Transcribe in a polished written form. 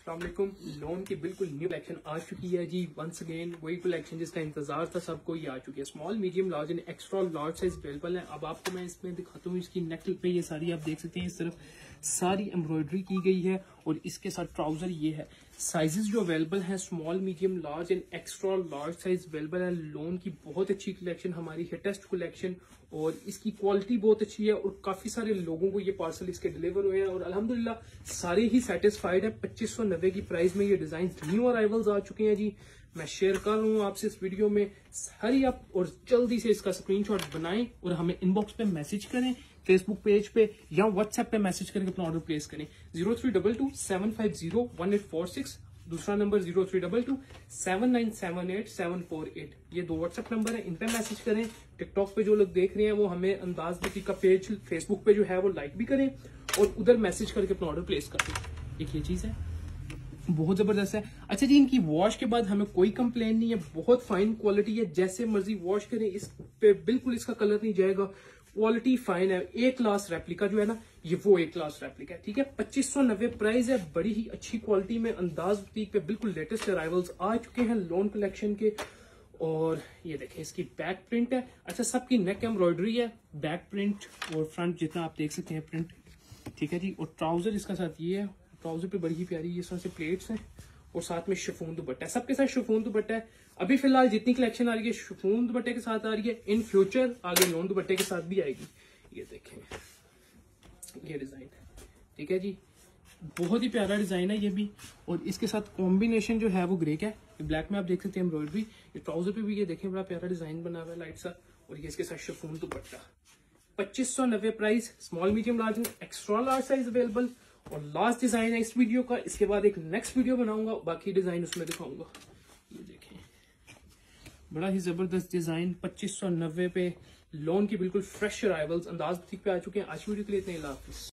अस्सलाम वालेकुम। लोन की बिल्कुल न्यू कलेक्शन आ चुकी है जी। वंस अगेन वही कलेक्शन जिसका इंतजार था सबको, ये आ चुकी है। Small medium large and extra large size available है। अब आपको मैं इसमें दिखाता हूँ। इसकी नेक पे ये सारी आप देख सकते हैं, इस तरफ सारी एम्ब्रॉयडरी की गई है और इसके साथ ट्राउजर ये है। साइजेस जो अवेलेबल हैं small medium large and extra large size available है। लोन की बहुत अच्छी कलेक्शन हमारी है, टेस्ट कलेक्शन, और इसकी क्वालिटी बहुत अच्छी है और काफी सारे लोगों को ये पार्सल इसके डिलीवर हुए हैं और अल्हम्दुलिल्लाह सारे ही सेटिस्फाइड है। 2590 की प्राइस में ये डिजाइन न्यू अराइवल्स आ चुके हैं जी। मैं शेयर कर रहा हूँ आपसे इस वीडियो में। हरी अप और जल्दी से इसका स्क्रीनशॉट बनाएं और हमें इनबॉक्स पे मैसेज करें, फेसबुक पेज पे या व्हाट्सएप पे मैसेज करके अपना ऑर्डर प्लेस करें। 032275014846, दूसरा नंबर 03227978 ये दो व्हाट्सएप नंबर है, इन पे मैसेज करें। टिकटॉक पे जो लोग देख रहे हैं वो हमें अंदाज बुटीक का पेज फेसबुक पे जो है वो लाइक भी करें और उधर मैसेज करके अपना ऑर्डर प्लेस कर दें। एक ये चीज है, बहुत जबरदस्त है। अच्छा जी, इनकी वॉश के बाद हमें कोई कंप्लेन नहीं है, बहुत फाइन क्वालिटी है। जैसे मर्जी वॉश करें, इस पे बिल्कुल इसका कलर नहीं जाएगा, क्वालिटी फाइन है। ए क्लास रेप्लिका जो है ना, ये वो ए क्लास रेप्लिका है, ठीक है। 2590 प्राइस है, बड़ी ही अच्छी क्वालिटी में अंदाज बुटीक पे बिल्कुल लेटेस्ट अराइवल्स आ चुके हैं लोन कलेक्शन के। और ये देखें, इसकी बैक प्रिंट है। अच्छा, सबकी नेक एम्ब्रॉयडरी है, बैक प्रिंट और फ्रंट जितना आप देख सकते हैं प्रिंट, ठीक है जी। और ट्राउजर इसका साथ ये है, ट्राउजर पे बड़ी ही प्यारी इस तरह से प्लेट्स हैं और साथ में शिफॉन दुपट्टा है। सबके साथ शिफॉन दुपट्टा है। अभी फिलहाल जितनी कलेक्शन आ रही है शिफॉन दुपट्टे के साथ आ रही है, इन फ्यूचर आगे लोन दुपट्टे के साथ भी आएगी। ये देखें, ये डिजाइन, ठीक है जी, बहुत ही प्यारा डिजाइन है ये भी। और इसके साथ कॉम्बिनेशन जो है वो ग्रे का है, ब्लैक में आप देख सकते हैं एम्ब्रॉयडरी। ये ट्राउजर पे भी ये देखें बड़ा प्यारा डिजाइन बना हुआ है लाइट सा, और ये इसके साथ शिफॉन दुपट्टा। 2590 price, small medium large extra large size available. और लास्ट डिजाइन है इस वीडियो का, इसके बाद एक नेक्स्ट वीडियो बनाऊंगा, बाकी डिजाइन उसमें दिखाऊंगा। ये देखें, बड़ा ही जबरदस्त डिजाइन 2590 पे लोन की बिल्कुल फ्रेश अराइवल्स अंदाज बुटीक पे आ चुके हैं। आज वीडियो के लिए इतने ही, अल्लाह हाफिज।